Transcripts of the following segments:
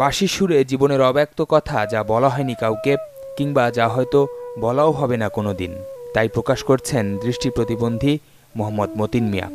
বাঁশির সুরে জীবনের অব্যক্ত কথা যা বলা হয়নি কাউকে, কিংবা যা হয়তো বলাও হবে না কোনোদিন, তাই প্রকাশ করছেন দৃষ্টি প্রতিবন্ধী মোহাম্মদ মতিন মিয়া।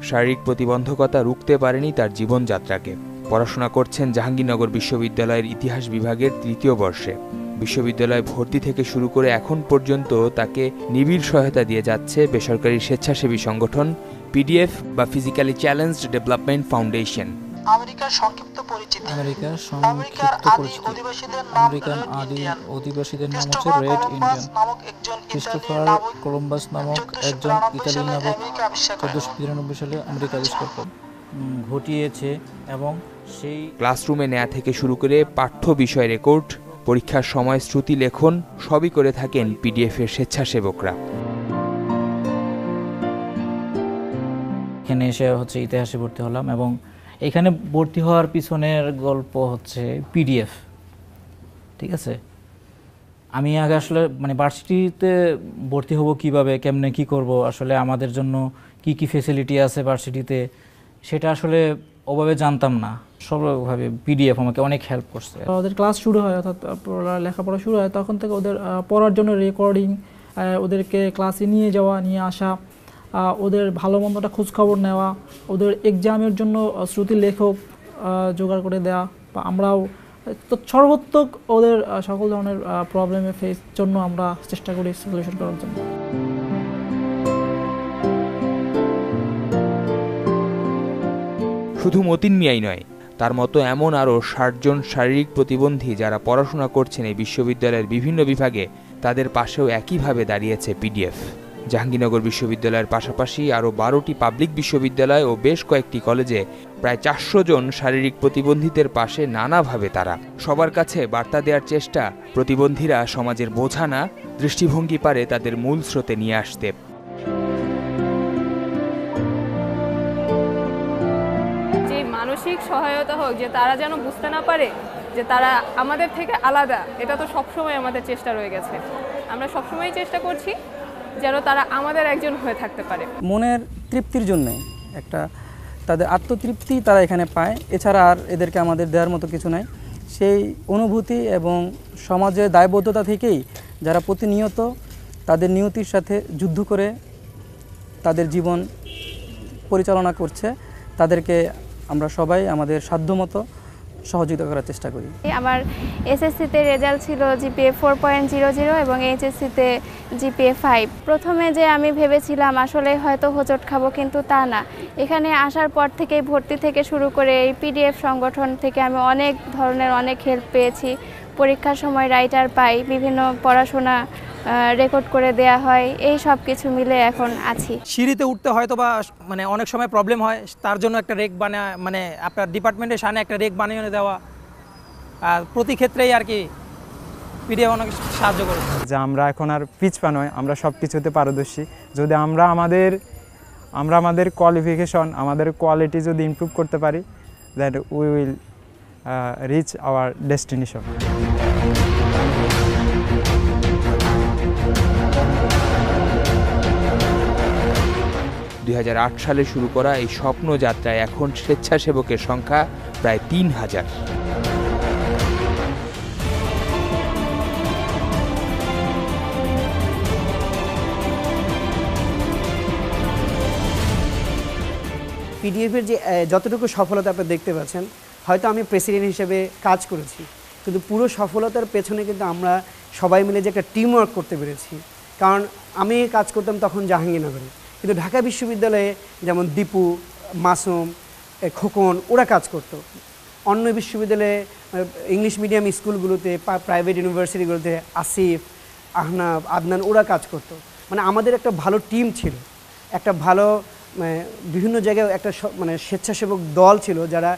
শারীরিক প্রতিবন্ধকতা রুখতে পারেনি তার জীবনযাত্রাকে। পড়াশোনা করছেন জাহাঙ্গীরনগর বিশ্ববিদ্যালয়ের ইতিহাস বিভাগের ৩য় বর্ষে। বিশ্ববিদ্যালয়ে ভর্তি থেকে শুরু করে এখন পর্যন্ত তাকে নিবিড় সহায়তা দিয়ে যাচ্ছে বেসরকারি স্বেচ্ছাসেবী সংগঠন পিডিএফ বা ফিজিক্যালি চ্যালেঞ্জড ডেভেলপমেন্ট ফাউন্ডেশন। আমেরিকার সংক্ষিপ্ত পরিচিতি। আমেরিকার আদি অধিবাসীদের নাম হচ্ছে রেড ইন্ডিয়ান। ক্রিস্টোফার কলম্বাস নামক একজন ইতালি নাবিক 1492 সালে আমেরিকা আবিষ্কার ঘটিয়েছে এবং সেই ক্লাসরুমে নেওয়া থেকে শুরু করে পাঠ্য বিষয় রেকর্ড, পরীক্ষার সময় শ্রুতি লেখন সবই করে থাকেন পিডিএফ এর স্বেচ্ছাসেবকরা। এখানে এসে হচ্ছে ইতিহাসে ভর্তি হলাম এবং এখানে ভর্তি হওয়ার পিছনের গল্প হচ্ছে পিডিএফ। ঠিক আছে, আমি আগে আসলে মানে ভার্সিটিতে ভর্তি হব কিভাবে, কেমনে কি করব, আসলে আমাদের জন্য কি কি ফ্যাসিলিটি আছে ভার্সিটিতে সেটা আসলে ওভাবে জানতাম না। সবভাবে পিডিএফ আমাকে অনেক হেল্প করছে। ওদের ক্লাস শুরু হয় অর্থাৎ লেখাপড়া শুরু হয় তখন থেকে ওদের পড়ার জন্য রেকর্ডিং, ওদেরকে ক্লাসে নিয়ে যাওয়া, নিয়ে আসা, ওদের ভালো মন্দটা খোঁজখবর নেওয়া, ওদের এক্সামের জন্য শ্রুতি লেখক জোগাড় করে দেওয়া, বা আমরাও তো সর্বোত্তক ওদের সকল ধরনের প্রবলেমের ফেস জন্য আমরা চেষ্টা করি সলিউশন করার জন্য। শুধু মতিন মিয়াই নয়, তার মতো এমন আরও ৬০ জন শারীরিক প্রতিবন্ধী যারা পড়াশোনা করছেন এই বিশ্ববিদ্যালয়ের বিভিন্ন বিভাগে, তাদের পাশেও একইভাবে দাঁড়িয়েছে পিডিএফ। জাহাঙ্গীরনগর বিশ্ববিদ্যালয়ের পাশাপাশি আরও ১২টি পাবলিক বিশ্ববিদ্যালয় ও বেশ কয়েকটি কলেজে প্রায় ৪০০ জন শারীরিক প্রতিবন্ধীদের পাশে নানাভাবে তারা। সবার কাছে বার্তা দেওয়ার চেষ্টা, প্রতিবন্ধীরা সমাজের বোঝা না, দৃষ্টিভঙ্গি পারে তাদের মূল স্রোতে নিয়ে আসতে। যে মানসিক সহায়তা হোক, যে তারা যেন বুঝতে না পারে যে তারা আমাদের থেকে আলাদা, এটা তো সবসময় আমাদের চেষ্টা রয়ে গেছে। আমরা সবসময় চেষ্টা করছি যেন তারা আমাদের একজন হয়ে থাকতে পারে। মনের তৃপ্তির জন্য একটা তাদের আত্মতৃপ্তি তারা এখানে পায়, এছাড়া আর এদেরকে আমাদের দেওয়ার মতো কিছু নাই। সেই অনুভূতি এবং সমাজের দায়বদ্ধতা থেকেই যারা প্রতিনিয়ত তাদের নিয়তির সাথে যুদ্ধ করে তাদের জীবন পরিচালনা করছে, তাদেরকে আমরা সবাই আমাদের সাধ্যমতো সহযোগিতা করার চেষ্টা করি। আমার এসএসসিতে রেজাল্ট ছিল জিপিএ 4.00 এবং এইচএসসিতে জিপিএ 5। প্রথমে যে আমি ভেবেছিলাম আসলে হয়তো হোঁচট খাবো, কিন্তু তা না। এখানে আসার পর থেকেই ভর্তি থেকে শুরু করে এই পিডিএফ সংগঠন থেকে আমি অনেক ধরনের অনেক হেল্প পেয়েছি। পরীক্ষার সময় রাইটার পাই, বিভিন্ন পড়াশোনা রেকর্ড করে দেয়া হয়, এই সব কিছু মিলে এখন আছি। সিঁড়িতে উঠতে হয়তো বা মানে অনেক সময় প্রবলেম হয়, তার জন্য একটা রেক মানে আপনার ডিপার্টমেন্টের সামনে একটা রেক বানিয়ে দেওয়া, আর প্রতি ক্ষেত্রেই আর কি পিডিএফ অনেক সাহায্য করে। যে আমরা এখন আর পিছপা নয়, আমরা সব কিছুতে পারদর্শী। যদি আমরা আমাদের কোয়ালিফিকেশন, আমাদের কোয়ালিটি যদি ইমপ্রুভ করতে পারি, that we will reach hour destination. সালে শুরু করা এই স্বপ্নযাত্রায় এখন স্বেচ্ছাসেবকের সংখ্যা প্রায় ৩,০০০। পিডিএফের যে যতটুকু সফলতা আপনি দেখতে পাচ্ছেন, হয়তো আমি প্রেসিডেন্ট হিসেবে কাজ করেছি, কিন্তু পুরো সফলতার পেছনে কিন্তু আমরা সবাই মিলে যে একটা টিম ওয়ার্ক করতে পেরেছি। কারণ আমি কাজ করতাম তখন জাহাঙ্গীরনগরে, কিন্তু ঢাকা বিশ্ববিদ্যালয়ে যেমন দীপু, মাসুম, খোকন ওরা কাজ করতো। অন্য বিশ্ববিদ্যালয়ে ইংলিশ মিডিয়াম স্কুলগুলোতে, প্রাইভেট ইউনিভার্সিটিগুলোতে আসিফ, আহনাব, আদনান ওরা কাজ করতো। মানে আমাদের একটা ভালো টিম ছিল, একটা ভালো বিভিন্ন জায়গায় একটা স্বেচ্ছাসেবক দল ছিল যারা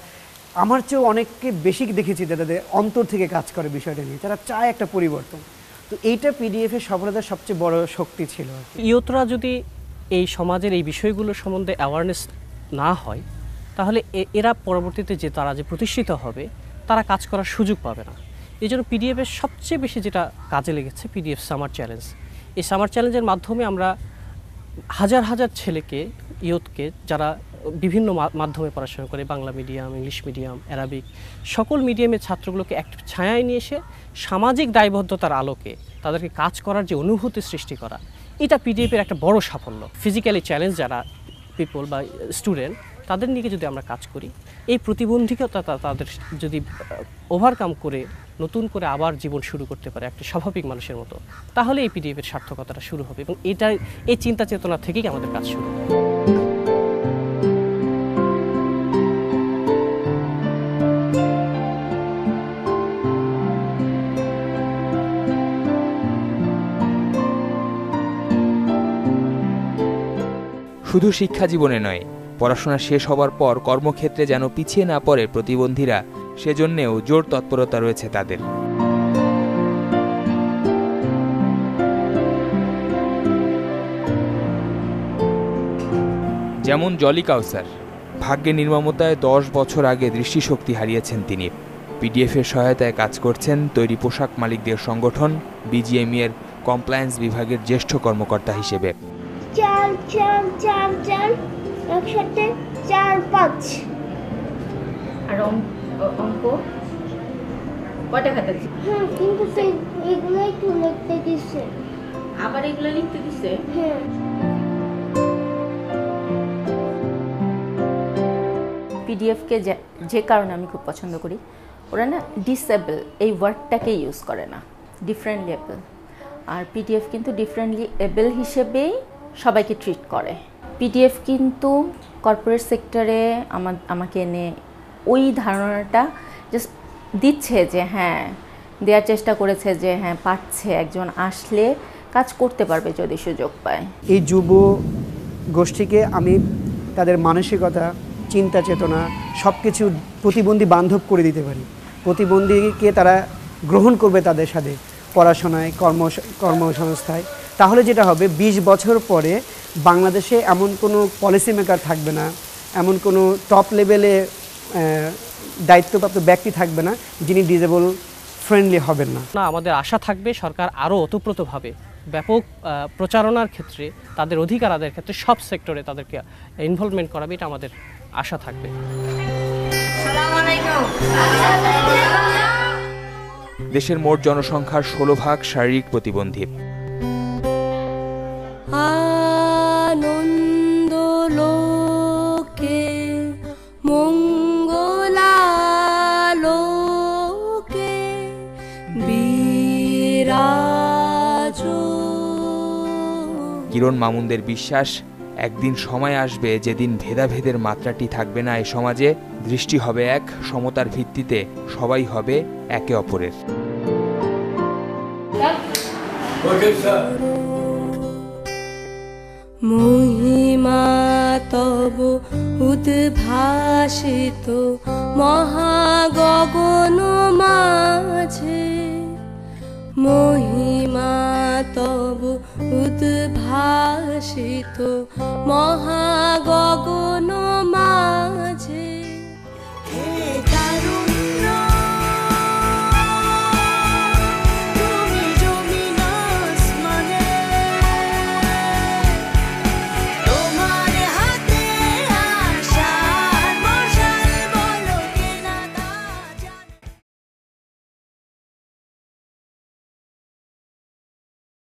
আমার চেয়েও অনেককে বেশি দেখেছি যাদের অন্তর থেকে কাজ করে বিষয়টা নিয়ে, যারা চায় একটা পরিবর্তন। তো এইটা পিডিএফের সফলতার সবচেয়ে বড় শক্তি ছিল। ইয়ুথরা যদি এই সমাজের এই বিষয়গুলো সম্বন্ধে অ্যাওয়ারনেস না হয়, তাহলে এরা পরবর্তীতে যে তারা যে প্রতিষ্ঠিত হবে তারা কাজ করার সুযোগ পাবে না। এই জন্য পিডিএফের সবচেয়ে বেশি যেটা কাজে লেগেছে পিডিএফ সামার চ্যালেঞ্জ। এই সামার চ্যালেঞ্জের মাধ্যমে আমরা হাজার হাজার ছেলেকে, ইয়ুথকে যারা বিভিন্ন মাধ্যমে পড়াশোনা করে, Bangla medium, English medium, Arabic, সকল মিডিয়ামের ছাত্রগুলোকে এক ছায়ায় নিয়ে এসে সামাজিক দায়বদ্ধতার আলোকে তাদেরকে কাজ করার যে অনুভূতি সৃষ্টি করা, এটা পিডিএফের একটা বড় সাফল্য। ফিজিক্যালি চ্যালেঞ্জ যারা পিপল বা স্টুডেন্ট, তাদের নিয়ে যদি আমরা কাজ করি, এই প্রতিবন্ধকতা তাদের যদি ওভারকাম করে নতুন করে আবার জীবন শুরু করতে পারে একটা স্বাভাবিক মানুষের মতো, তাহলে এই পিডিএফের সার্থকতাটা শুরু হবে। এবং এই চিন্তা চেতনা থেকেই আমাদের কাজ শুরু। শুধু শিক্ষা জীবনে নয়, পড়াশোনা শেষ হবার পর কর্মক্ষেত্রে যেন পিছিয়ে না পড়ে প্রতিবন্ধীরা, সেজন্যেও জোর তৎপরতা রয়েছে তাদের। যেমন জলি কাউসার, ভাগ্যে নির্মমতায় 10 বছর আগে দৃষ্টিশক্তি হারিয়েছেন তিনি। পিডিএফের সহায়তায় কাজ করছেন তৈরি পোশাক মালিকদের সংগঠন বিজিএমই এর কমপ্লায়েন্স বিভাগের জ্যেষ্ঠ কর্মকর্তা হিসেবে। 4 4 4 4 একসাথে 4 5। আর অঙ্ক কয়টা খাতা দিছে? হ্যাঁ, কিন্তু এগুলাই তো লিখতে দিছে। আবার এগুলো লিখতে দিছে? হ্যাঁ। পিডিএফকে যে কারণে আমি খুব পছন্দ করি, ওরা না ডিসেবল এই ওয়ার্ডটাকে ইউজ করে না, ডিফারেন্টলি এবল। আর পিডিএফ কিন্তু ডিফারেন্টলি এবল হিসেবেই সবাইকে ট্রিট করে। পিডিএফ কিন্তু কর্পোরেট সেক্টরে আমাকে এনে ওই ধারণাটা জাস্ট দিচ্ছে যে হ্যাঁ, দেওয়ার চেষ্টা করেছে যে হ্যাঁ পারছে, একজন আসলে কাজ করতে পারবে যদি সুযোগ পায়। এই যুব গোষ্ঠীকে আমি তাদের মানসিকতা, চিন্তা চেতনা সব কিছু প্রতিবন্ধী বান্ধব করে দিতে পারি। প্রতিবন্ধীকে তারা গ্রহণ করবে তাদের সাথে পড়াশোনায়, কর্মসংস্থায়। তাহলে যেটা হবে 20 বছর পরে বাংলাদেশে এমন কোনো পলিসি মেকার থাকবে না, এমন কোনো টপ লেভেলে দায়িত্বপ্রাপ্ত ব্যক্তি থাকবে না যিনি ডিজেবল ফ্রেন্ডলি হবেন না। আমাদের আশা থাকবে সরকার আরও ওতপ্রোতভাবে ব্যাপক প্রচারণার ক্ষেত্রে, তাদের অধিকার আদায়ের ক্ষেত্রে সব সেক্টরে তাদেরকে ইনভলভমেন্ট করাবে, এটা আমাদের আশা থাকবে। দেশের মোট জনসংখ্যার 16% শারীরিক প্রতিবন্ধী। আনন্দ লোকে মঙ্গলালোকে বিরাজ। কিরণ মামুনদের বিশ্বাস, একদিন সময় আসবে যেদিন ভেদাভেদের মাত্রাটি থাকবে না এই সমাজে, দৃষ্টি হবে এক, সমতার ভিত্তিতে সবাই হবে একে অপরের। মহিমা তব উদ্ভাসিত মহাগগন মাঝে, মহিমা তব উদ্ভাসিত মহাগগন